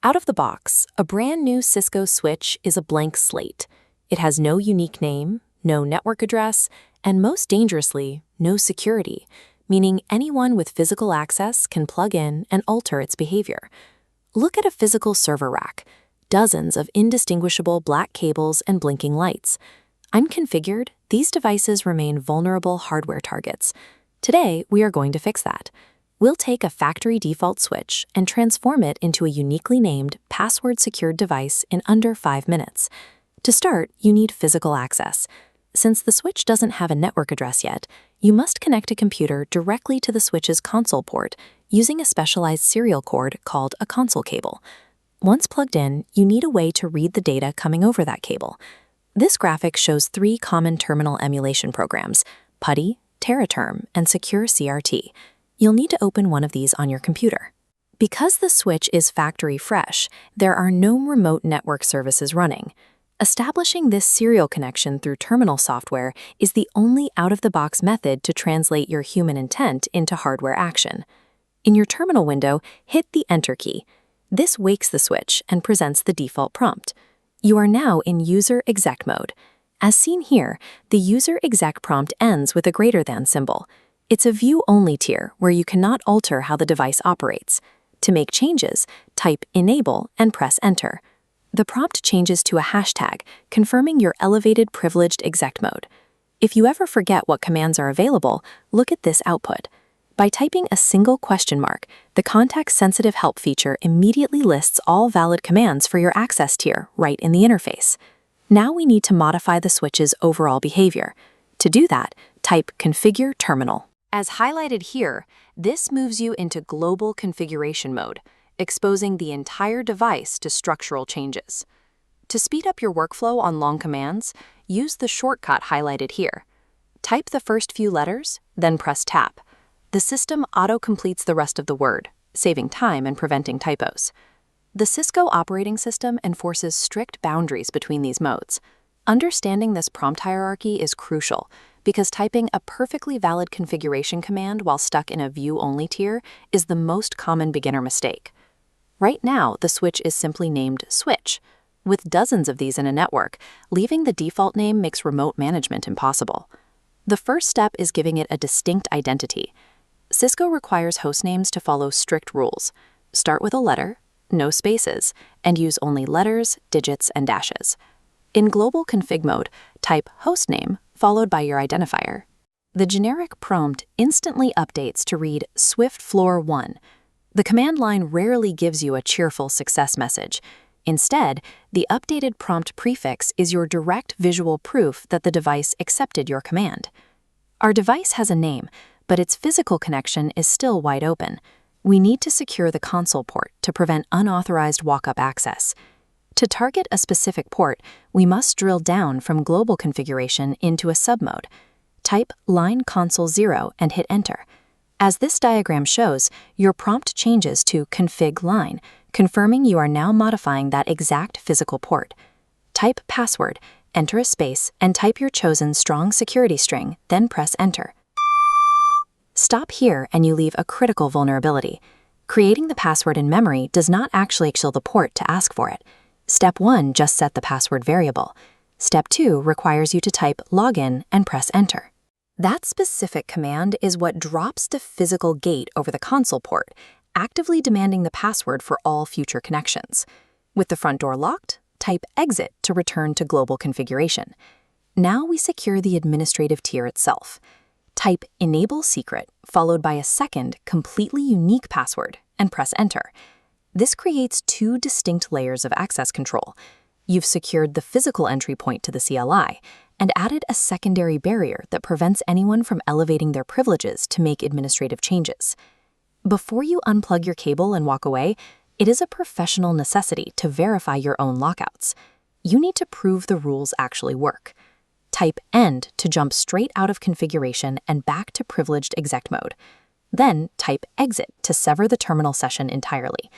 Out of the box, a brand new Cisco switch is a blank slate. It has no unique name, no network address, and most dangerously, no security, meaning anyone with physical access can plug in and alter its behavior. Look at a physical server rack, dozens of indistinguishable black cables and blinking lights. Unconfigured, these devices remain vulnerable hardware targets. Today, we are going to fix that. We'll take a factory default switch and transform it into a uniquely named, password-secured device in under 5 minutes. To start, you need physical access. Since the switch doesn't have a network address yet, you must connect a computer directly to the switch's console port using a specialized serial cord called a console cable. Once plugged in, you need a way to read the data coming over that cable. This graphic shows 3 common terminal emulation programs: PuTTY, TerraTerm, and Secure CRT. You'll need to open one of these on your computer. Because the switch is factory fresh, there are no remote network services running. Establishing this serial connection through terminal software is the only out-of-the-box method to translate your human intent into hardware action. In your terminal window, hit the Enter key. This wakes the switch and presents the default prompt. You are now in user exec mode. As seen here, the user exec prompt ends with a greater than symbol. It's a view-only tier where you cannot alter how the device operates. To make changes, type Enable and press Enter. The prompt changes to a hashtag, confirming your elevated privileged exec mode. If you ever forget what commands are available, look at this output. By typing a single question mark, the context-sensitive help feature immediately lists all valid commands for your access tier right in the interface. Now we need to modify the switch's overall behavior. To do that, type Configure Terminal. As highlighted here, this moves you into global configuration mode, exposing the entire device to structural changes. To speed up your workflow on long commands, use the shortcut highlighted here. Type the first few letters, then press Tab. The system auto-completes the rest of the word, saving time and preventing typos. The Cisco operating system enforces strict boundaries between these modes. Understanding this prompt hierarchy is crucial, because typing a perfectly valid configuration command while stuck in a view-only tier is the most common beginner mistake. Right now, the switch is simply named Switch. With dozens of these in a network, leaving the default name makes remote management impossible. The first step is giving it a distinct identity. Cisco requires hostnames to follow strict rules. Start with a letter, no spaces, and use only letters, digits, and dashes. In global config mode, type hostname followed by your identifier. The generic prompt instantly updates to read SwiftFloor1. The command line rarely gives you a cheerful success message. Instead, the updated prompt prefix is your direct visual proof that the device accepted your command. Our device has a name, but its physical connection is still wide open. We need to secure the console port to prevent unauthorized walk-up access. To target a specific port, we must drill down from global configuration into a submode. Type line console 0 and hit Enter. As this diagram shows, your prompt changes to config line, confirming you are now modifying that exact physical port. Type password, enter a space, and type your chosen strong security string, then press Enter. Stop here and you leave a critical vulnerability. Creating the password in memory does not actually kill the port to ask for it. Step 1 just set the password variable. Step 2 requires you to type login and press Enter. That specific command is what drops the physical gate over the console port, actively demanding the password for all future connections. With the front door locked, type exit to return to global configuration. Now we secure the administrative tier itself. Type enable secret followed by a second, completely unique password and press Enter. This creates 2 distinct layers of access control. You've secured the physical entry point to the CLI and added a secondary barrier that prevents anyone from elevating their privileges to make administrative changes. Before you unplug your cable and walk away, it is a professional necessity to verify your own lockouts. You need to prove the rules actually work. Type End to jump straight out of configuration and back to privileged exec mode. Then type Exit to sever the terminal session entirely.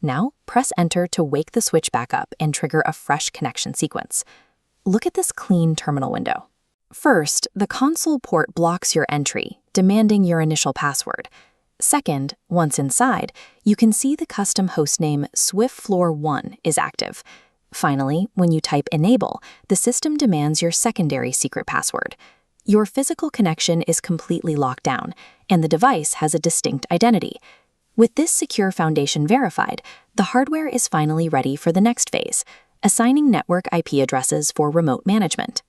Now, press Enter to wake the switch back up and trigger a fresh connection sequence. Look at this clean terminal window. First, the console port blocks your entry, demanding your initial password. Second, once inside, you can see the custom hostname SwiftFloor1 is active. Finally, when you type Enable, the system demands your secondary secret password. Your physical connection is completely locked down, and the device has a distinct identity. With this secure foundation verified, the hardware is finally ready for the next phase, assigning network IP addresses for remote management.